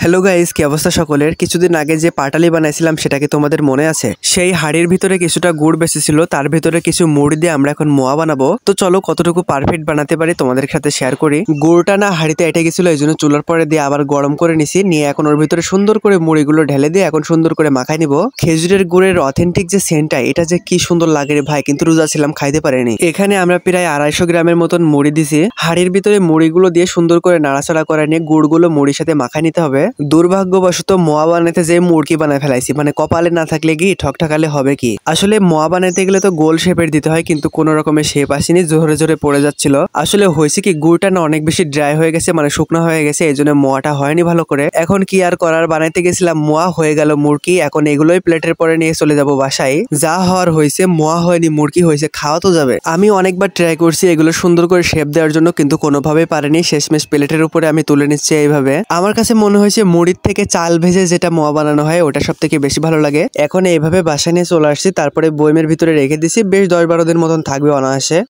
Hello guys, কি অবস্থা সকলের? কিছুদিন আগে যে পাটালি বানাইছিলাম সেটা কি তোমাদের মনে আছে? সেই হাড়ির ভিতরে কিছুটা গুড় বেঁচেছিল, তার ভিতরে কিছু মুড়ি দিয়ে আমরা এখন মোয়া বানাবো। তো চলো কতটুকু পারফেক্ট বানাতে পারি তোমাদের সাথে শেয়ার করি। গুড়টা না হাড়িতে এটে গেছিল, এই জন্য চুলার পরে দিয়ে আবার গরম করে নিছি, নিয়ে এখন ওর ভিতরে সুন্দর করে মুড়িগুলো ঢেলে দিয়ে এখন সুন্দর করে মাখাই নিব। খেজুরের গুড়ের অথেন্টিক যে সেন্টটা, এটা যে কি সুন্দর লাগে রে ভাই, কিন্তু রোজা ছিলাম খাইতে পারিনি। এখানে আমরা প্রায় 250 গ্রামের মতন মুড়ি দিছি। হাড়ির ভিতরে মুড়িগুলো দিয়ে সুন্দর করে নাড়াচাড়া করে নিয়ে গুড়গুলো মুড়ির সাথে মাখাই নিতে হবে। দুর্ভাগ্যবশত মোয়া বানাতে যে মুরগি বানায় ফেলাইছি, মানে কপালে না থাকলে কি ঠকঠকালে হবে কি। আসলে মোয়া বানাতে গেলে তো গোল শেপের দিতে হয়, কিন্তু কোন রকমের শেপ আসেনি, জোরে জোরে পড়ে যাচ্ছিল। আসলে হয়েছে কি, গুড়টা না অনেক বেশি ড্রাই হয়ে গেছে, মানে শুকনো হয়ে গেছে, এই জন্য মোয়াটা হয়নি ভালো করে। এখন কি আর করার, বানাইতে গেছিলাম মোয়া, হয়ে গেল মুরগি। এখন এগুলোই প্লেটের পরে নিয়ে চলে যাব বাসায়। যা হওয়ার হয়েছে, মোয়া হয়নি মুরগি হয়েছে, খাওয়া তো যাবে। আমি অনেকবার ট্রাই করছি এগুলো সুন্দর করে শেপ দেওয়ার জন্য, কিন্তু কোনোভাবেই পারেনি। শেষমেশ প্লেটের উপরে আমি তুলে নিচ্ছি এইভাবে। আমার কাছে মনে হয়েছে মুড়ির থেকে চাল ভেজে যেটা মোয়া বানানো হয় ওটা সব থেকে বেশি ভালো লাগে। এখন এইভাবে বাসায় নিয়ে চলে আসছি, তারপরে বয়মের ভিতরে রেখে দিছি, বেশ 10-12 দিন মতন থাকবে অনায়াসে।